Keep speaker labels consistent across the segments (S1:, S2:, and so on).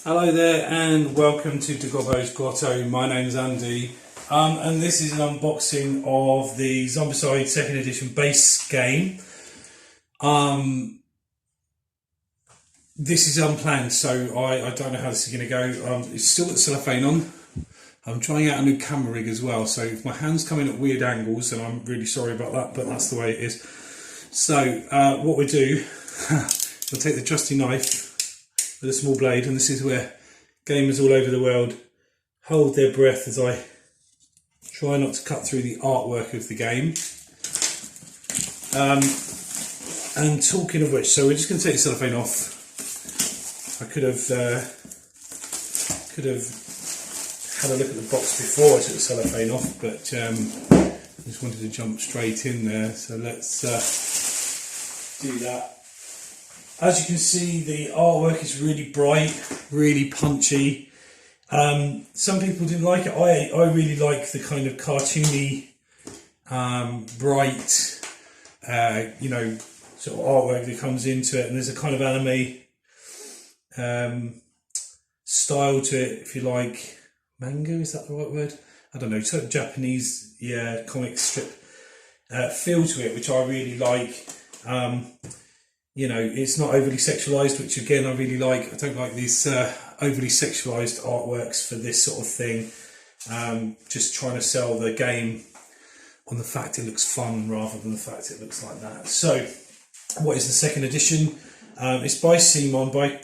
S1: Hello there and welcome to daGobbo's Grotto. My name's Andy and this is an unboxing of the Zombicide 2nd edition base game. This is unplanned, so I don't know how this is going to go. It's still got cellophane on. I'm trying out a new camera rig as well, so if my hand's coming at weird angles, then I'm really sorry about that, but that's the way it is. So what we do, we'll take the trusty knife with a small blade, and this is where gamers all over the world hold their breath as I try not to cut through the artwork of the game. And talking of which, so we're just going to take the cellophane off. I could have had a look at the box before I took the cellophane off, but I just wanted to jump straight in there, so let's do that. As you can see, the artwork is really bright, really punchy. Some people didn't like it. I really like the kind of cartoony, bright, sort of artwork that comes into it, and there's a kind of anime style to it, if you like. Manga, is that the right word? I don't know, sort of Japanese, comic strip feel to it, which I really like. It's not overly sexualized, which again I really like. I don't like these overly sexualized artworks for this sort of thing. Just trying to sell the game on the fact it looks fun rather than the fact it looks like that. So, what is the 2nd edition? It's by Simon, by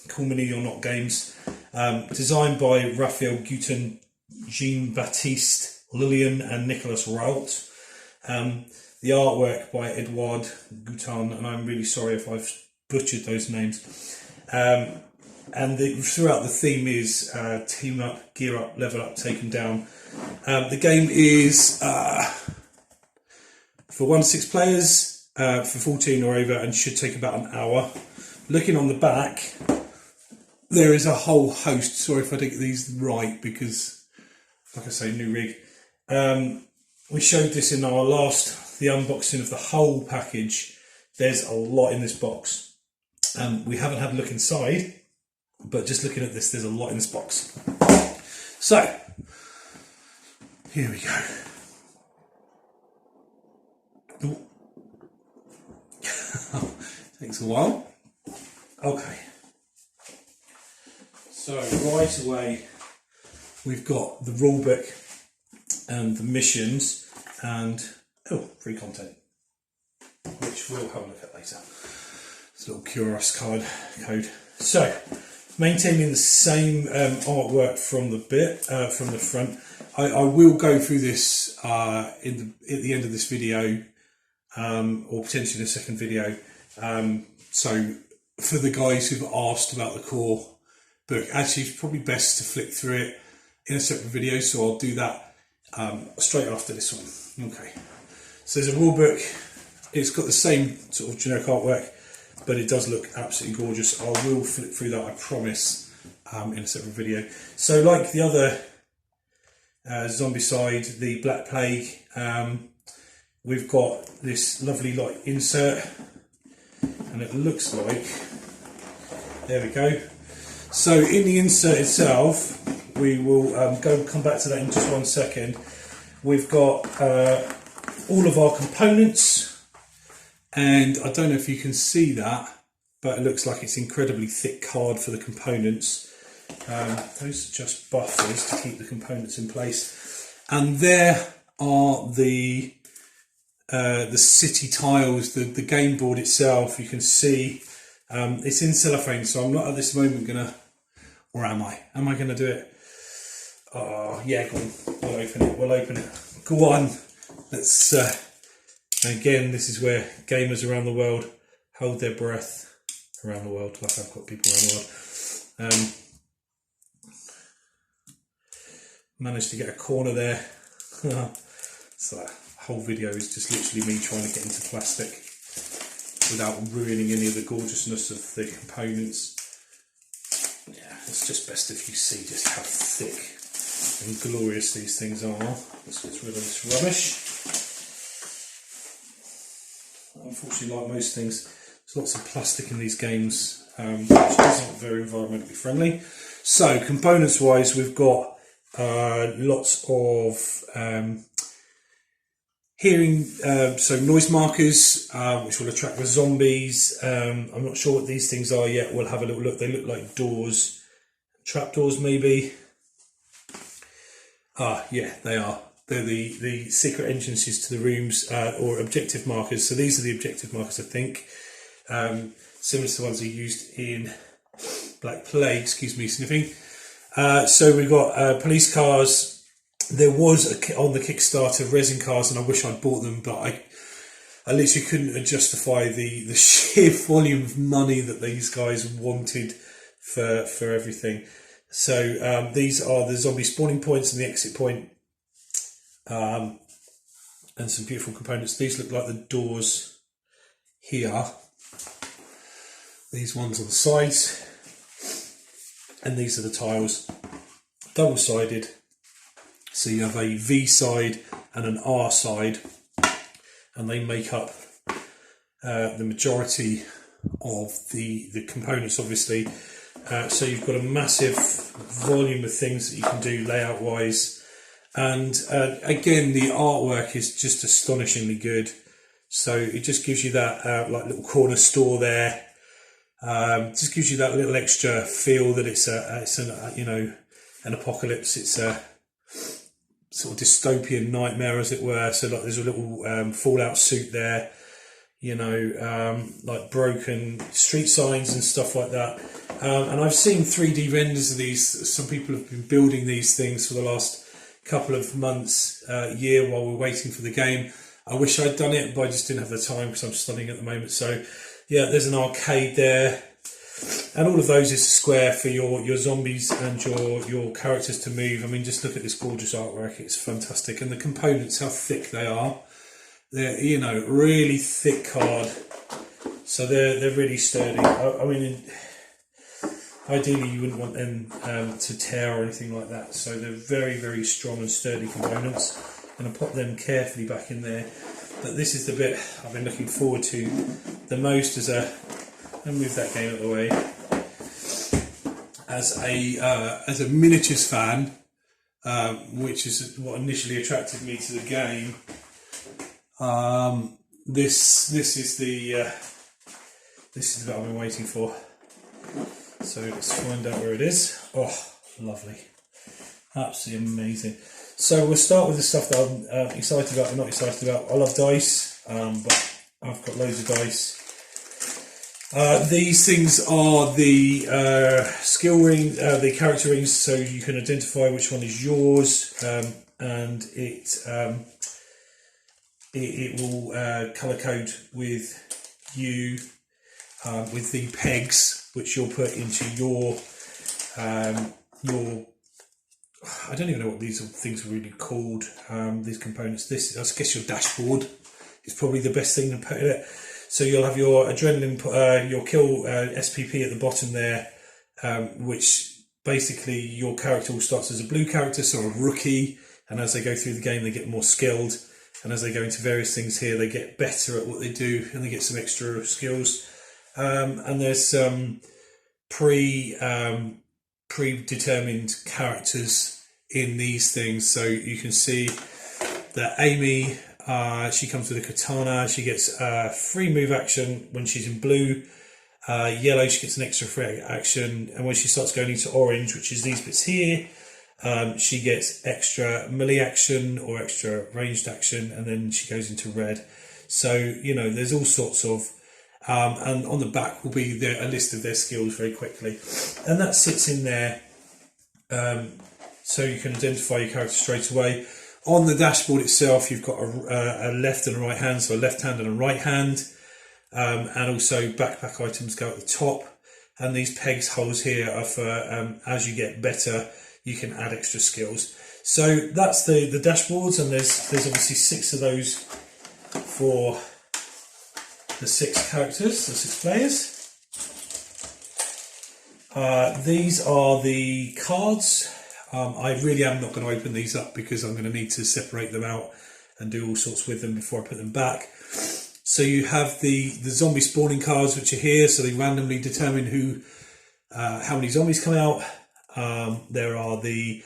S1: Call Me or Not Games. Designed by Raphael Guton, Jean-Baptiste Lillian and Nicolas Rault. The artwork by Edouard Guton, and I'm really sorry if I've butchered those names. And throughout the theme is team up, gear up, level up, taken down. The game is for 1 to 6 players, for 14 or over, and should take about an hour. Looking on the back, there is a whole host. Sorry if I don't get these right because, like I say, new rig. We showed this in the unboxing of the whole package. There's a lot in this box. We haven't had a look inside, but just looking at this, there's a lot in this box. So, here we go. Ooh. Takes a while. Okay. So, right away, we've got the rulebook and the missions and free content, which we'll have a look at later. It's a little curious code. So, maintaining the same artwork from the front. I will go through this at the end of this video, or potentially in a second video. So, for the guys who've asked about the core book, actually it's probably best to flick through it in a separate video, so I'll do that straight after this one. Okay. So there's a rule book. It's got the same sort of generic artwork, but it does look absolutely gorgeous. I will flip through that, I promise, in a separate video. So like the other Zombicide, the Black Plague, we've got this lovely insert, and it looks like, there we go. So in the insert itself, we will come back to that in just 1 second. We've got all of our components, and I don't know if you can see that, but it looks like it's incredibly thick card for the components. Those are just buffers to keep the components in place, and there are the city tiles, the game board itself. You can see it's in cellophane, so I'm not at this moment gonna, or am I? Am I gonna do it? Oh yeah, go on. We'll open it. Go on. Let's. Again, this is where gamers around the world hold their breath. Around the world, like I've got people around the world. Managed to get a corner there. So that whole video is just literally me trying to get into plastic without ruining any of the gorgeousness of the components. Yeah, it's just best if you see just how thick and glorious these things are. Let's get rid of this rubbish. Unfortunately, like most things, There's lots of plastic in these games, which isn't very environmentally friendly. So components wise, we've got lots of hearing, so noise markers, which will attract the zombies. I'm not sure what these things are yet. We'll have a little look. They look like doors, trapdoors maybe. Yeah, they are. They're the secret entrances to the rooms, or objective markers. So these are the objective markers, I think. Similar to the ones they used in Black Plague, excuse me, sniffing. So we've got police cars. There was on the Kickstarter resin cars, and I wish I'd bought them, but I literally couldn't justify the sheer volume of money that these guys wanted for everything. So these are the zombie spawning points and the exit point, and some beautiful components. These look like the doors here. These ones on the sides, and these are the tiles, double-sided. So you have a V side and an R side, and they make up the majority of the components, obviously. So you've got a massive volume of things that you can do layout wise, and again, the artwork is just astonishingly good. So it just gives you that like little corner store there. Just gives you that little extra feel that it's an you know, an apocalypse. It's a sort of dystopian nightmare, as it were. So like there's a little Fallout suit there, you know, like broken street signs and stuff like that. And I've seen 3D renders of these. Some people have been building these things for the last couple of months, year, while we're waiting for the game. I wish I'd done it, but I just didn't have the time because I'm studying at the moment. So yeah, there's an arcade there, and all of those is a square for your zombies and your characters to move. I mean, just look at this gorgeous artwork; it's fantastic. And the components, how thick they are. They're, you know, really thick card, so they're really sturdy. I mean, ideally you wouldn't want them to tear or anything like that. So they're very, very strong and sturdy components. I'm going to pop them carefully back in there. But this is the bit I've been looking forward to the most as a, I'll move that game out of the way, as a miniatures fan, which is what initially attracted me to the game. This is the bit I've been waiting for. So let's find out where it is. Oh, lovely, absolutely amazing. So we'll start with the stuff that I'm excited about and not excited about. I love dice, but I've got loads of dice. These things are the skill ring, the character rings, so you can identify which one is yours, and it will colour code with you, with the pegs which you'll put into your I don't even know what these things are really called, these components. This, I guess, your dashboard is probably the best thing to put in it. So you'll have your adrenaline, your kill SPP at the bottom there, which basically your character will start as a blue character, so a rookie, and as they go through the game they get more skilled, and as they go into various things here they get better at what they do and they get some extra skills. And there's some predetermined characters in these things, so you can see that Amy, she comes with a katana. She gets free move action when she's in blue. Yellow, she gets an extra free action, and when she starts going into orange, which is these bits here, she gets extra melee action or extra ranged action, and then she goes into red. So, you know, there's all sorts of and on the back will be a list of their skills very quickly, and that sits in there, so you can identify your character straight away. On the dashboard itself you've got a left and a right hand, so a left hand and a right hand, and also backpack items go at the top, and these pegs holes here are for as you get better you can add extra skills. So that's the dashboards, and there's obviously 6 of those for the 6 characters, the 6 players. These are the cards. I really am not going to open these up because I'm going to need to separate them out and do all sorts with them before I put them back. So you have the zombie spawning cards, which are here, so they randomly determine how many zombies come out. There are the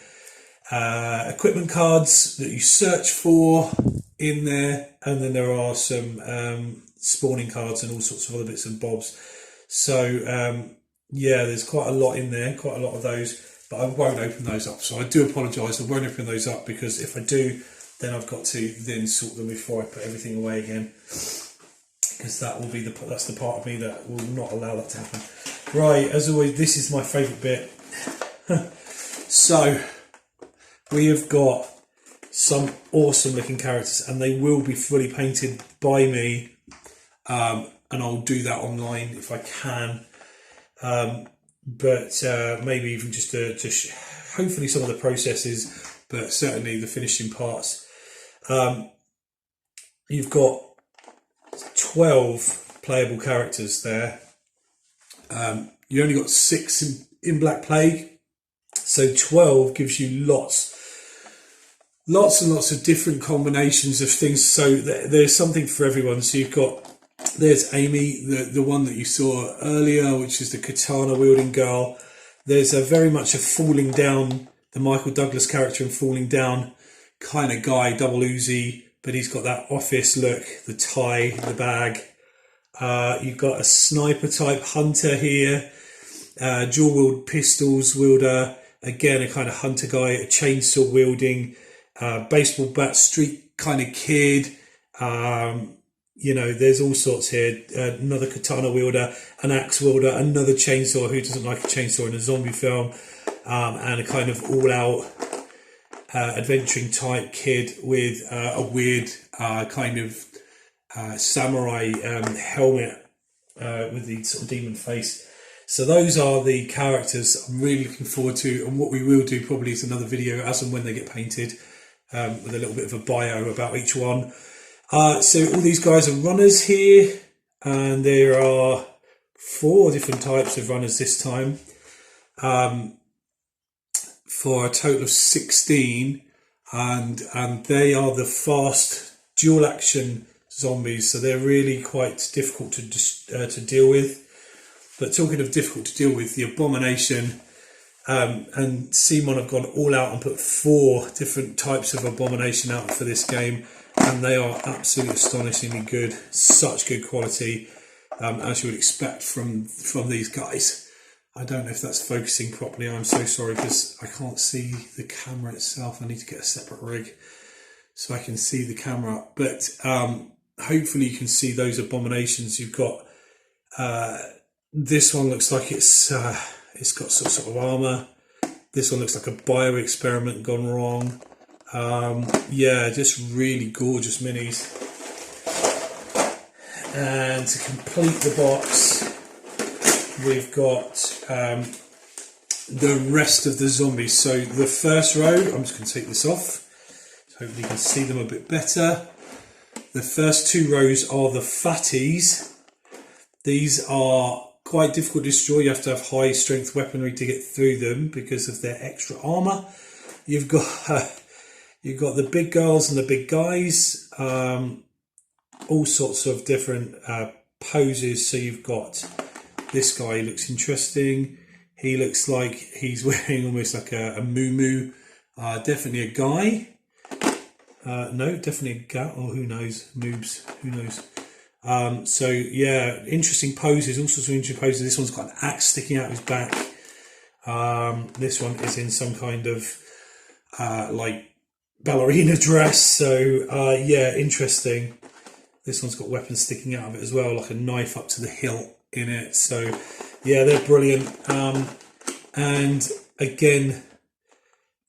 S1: equipment cards that you search for in there, and then there are some spawning cards and all sorts of other bits and bobs. So yeah, there's quite a lot in there, quite a lot of those, but I won't open those up. So I do apologise, I won't open those up, because if I do, then I've got to then sort them before I put everything away again, because that will be that's the part of me that will not allow that to happen. Right, as always, this is my favourite bit. So we have got some awesome looking characters, and they will be fully painted by me, and I'll do that online if I can, but maybe even just to hopefully some of the processes, but certainly the finishing parts. You've got 12 playable characters there. You only got 6 in Black Plague, so 12 gives you lots and lots of different combinations of things. So there's something for everyone. So there's Amy, the one that you saw earlier, which is the katana wielding girl. There's very much a falling down, the Michael Douglas character in Falling Down kind of guy, double Uzi, but he's got that office look, the tie, the bag. You've got a sniper type hunter here, dual wield pistols wielder, again a kind of hunter guy, a chainsaw wielding, baseball bat street kind of kid. You know, there's all sorts here. Another katana wielder, an axe wielder, another chainsaw, who doesn't like a chainsaw in a zombie film, and a kind of all-out adventuring type kid with a weird kind of samurai helmet with the sort of demon face. So those are the characters I'm really looking forward to, and what we will do probably is another video as and when they get painted, with a little bit of a bio about each one. So all these guys are runners here, and there are 4 different types of runners this time, for a total of 16, and they are the fast dual action zombies, so they're really quite difficult to deal with. But talking of difficult to deal with, the Abomination and Simon have gone all out and put 4 different types of Abomination out for this game, and they are absolutely astonishingly good. Such good quality, as you would expect from these guys. I don't know if that's focusing properly. I'm so sorry, because I can't see the camera itself. I need to get a separate rig so I can see the camera. But hopefully you can see those Abominations. You've got this one looks like it's got some sort of armor. This one looks like a bio experiment gone wrong. Yeah, just really gorgeous minis. And to complete the box, we've got the rest of the zombies. So the first row, I'm just going to take this off, so hopefully you can see them a bit better. The first 2 rows are the fatties. These are quite difficult to destroy. You have to have high strength weaponry to get through them because of their extra armor. You've got the big girls and the big guys, all sorts of different poses. So you've got this guy, looks interesting. He looks like he's wearing almost like a muumuu. Definitely a guy. No, definitely a gal. Oh, who knows? Moobs. Who knows? So yeah, interesting poses. All sorts of interesting poses. This one's got an axe sticking out his back. This one is in some kind of like ballerina dress. So yeah, interesting. This one's got weapons sticking out of it as well, like a knife up to the hilt in it. So yeah, they're brilliant. And again,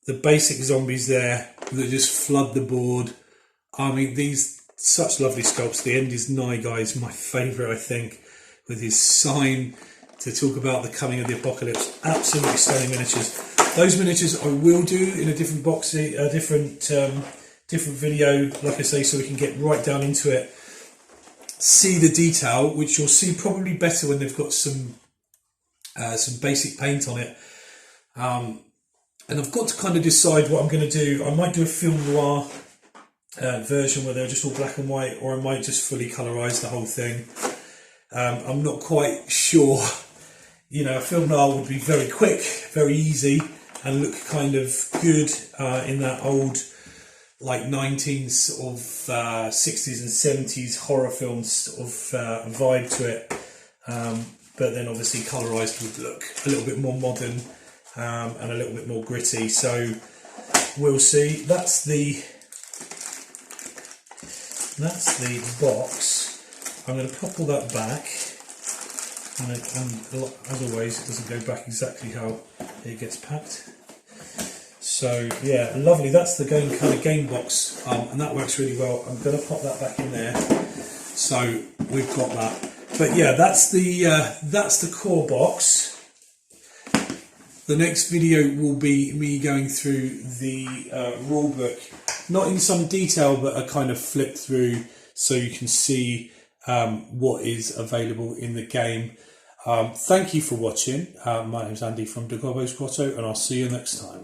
S1: the basic zombies there that just flood the board. I mean, these such lovely sculpts. The End Is Nigh guy is my favourite, I think, with his sign to talk about the coming of the apocalypse. Absolutely stunning miniatures. Those miniatures I will do in a different box, a different video, like I say, so we can get right down into it. See the detail, which you'll see probably better when they've got some basic paint on it. And I've got to kind of decide what I'm going to do. I might do a film noir version where they're just all black and white, or I might just fully colorise the whole thing. I'm not quite sure. You know, a film noir would be very quick, very easy, and look kind of good in that old, like 19s of 60s and 70s horror films sort of vibe to it. But then obviously colorised would look a little bit more modern and a little bit more gritty. So we'll see. That's the box. I'm going to pop all that back, and as always, it doesn't go back exactly how it gets packed. So yeah, lovely. That's the game box, and that works really well. I'm going to pop that back in there. So we've got that. But yeah, that's the core box. The next video will be me going through the rule book, not in some detail, but a kind of flip through so you can see what is available in the game. Thank you for watching. My name's Andy from daGobbo's Grotto, and I'll see you next time.